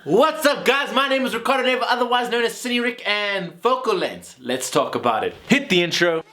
What's up guys, my name is Ricardo Neiva, otherwise known as Cine Rick, and focal length. Let's talk about it. Hit the intro.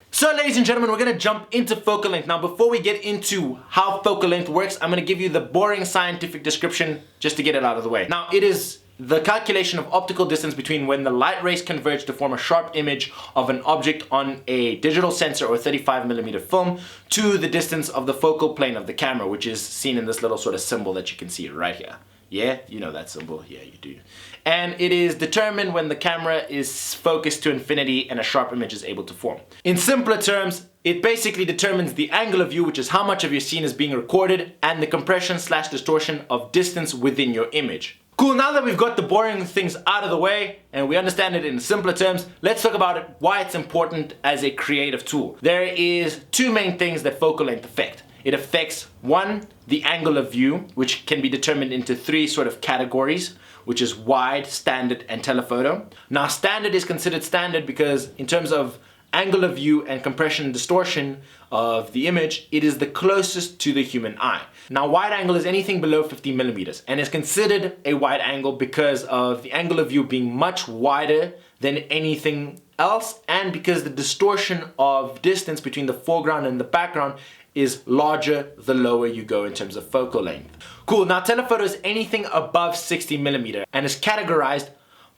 So ladies and gentlemen, we're gonna jump into focal length. Now before we get into how focal length works, I'm gonna give you the boring scientific description just to get it out of the way. Now it is the calculation of optical distance between when the light rays converge to form a sharp image of an object on a digital sensor or 35mm film to the distance of the focal plane of the camera, which is seen in this little sort of symbol that you can see right here. Yeah, you know that symbol? Yeah, you do. And it is determined when the camera is focused to infinity and a sharp image is able to form. In simpler terms, it basically determines the angle of view, which is how much of your scene is being recorded, and the compression/distortion of distance within your image. Cool, now that we've got the boring things out of the way and we understand it in simpler terms, let's talk about why it's important as a creative tool. There is two main things that focal length affect. It affects, one, the angle of view, which can be determined into three sort of categories, which is wide, standard, and telephoto. Now standard is considered standard because in terms of angle of view and compression and distortion of the image, it is the closest to the human eye. Now wide angle is anything below 50mm and is considered a wide angle because of the angle of view being much wider than anything else, and because the distortion of distance between the foreground and the background is larger the lower you go in terms of focal length. Cool, now telephoto is anything above 60mm and is categorized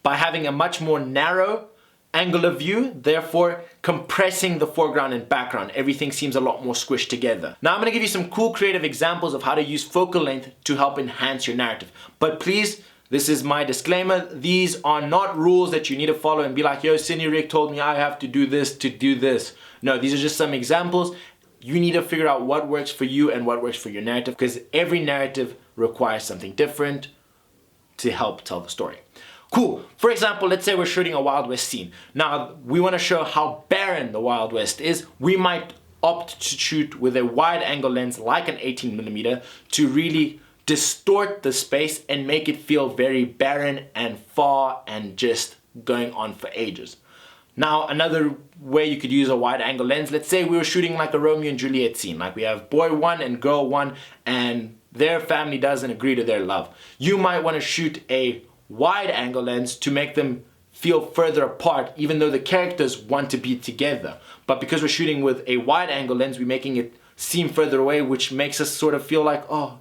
by having a much more narrow angle of view, therefore compressing the foreground and background. Everything seems a lot more squished together. Now I'm gonna give you some cool creative examples of how to use focal length to help enhance your narrative. But please, this is my disclaimer, these are not rules that you need to follow and be like, yo, Cine Rick told me I have to do this to do this. No, these are just some examples. You need to figure out what works for you and what works for your narrative, because every narrative requires something different to help tell the story. Cool. For example, let's say we're shooting a Wild West scene. Now, we want to show how barren the Wild West is. We might opt to shoot with a wide angle lens like an 18mm to really distort the space and make it feel very barren and far and just going on for ages. Now, another way you could use a wide angle lens, let's say we were shooting like a Romeo and Juliet scene, like we have boy one and girl one and their family doesn't agree to their love. You might want to shoot a wide angle lens to make them feel further apart, even though the characters want to be together. But because we're shooting with a wide angle lens, we're making it seem further away, which makes us sort of feel like, oh,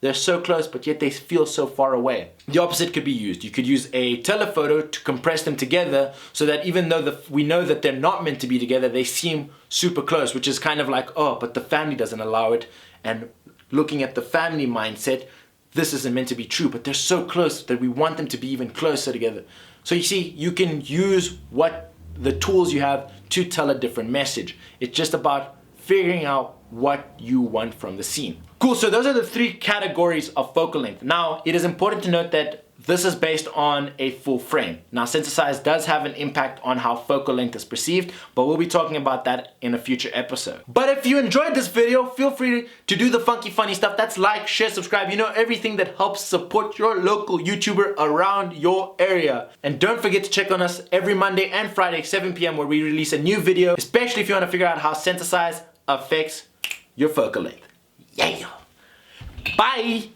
they're so close, but yet they feel so far away. The opposite could be used. You could use a telephoto to compress them together so that even though we know that they're not meant to be together, they seem super close, which is kind of like, oh, but the family doesn't allow it. And looking at the family mindset, this isn't meant to be true, but they're so close that we want them to be even closer together. So you see, you can use the tools you have to tell a different message. It's just about figuring out what you want from the scene. Cool, so those are the three categories of focal length. Now, it is important to note that this is based on a full frame. Now, sensor size does have an impact on how focal length is perceived, but we'll be talking about that in a future episode. But if you enjoyed this video, feel free to do the funky funny stuff. That's like, share, subscribe, you know, everything that helps support your local YouTuber around your area. And don't forget to check on us every Monday and Friday, 7 p.m. where we release a new video, especially if you want to figure out how sensor size affects your focal length. Yeah. Bye.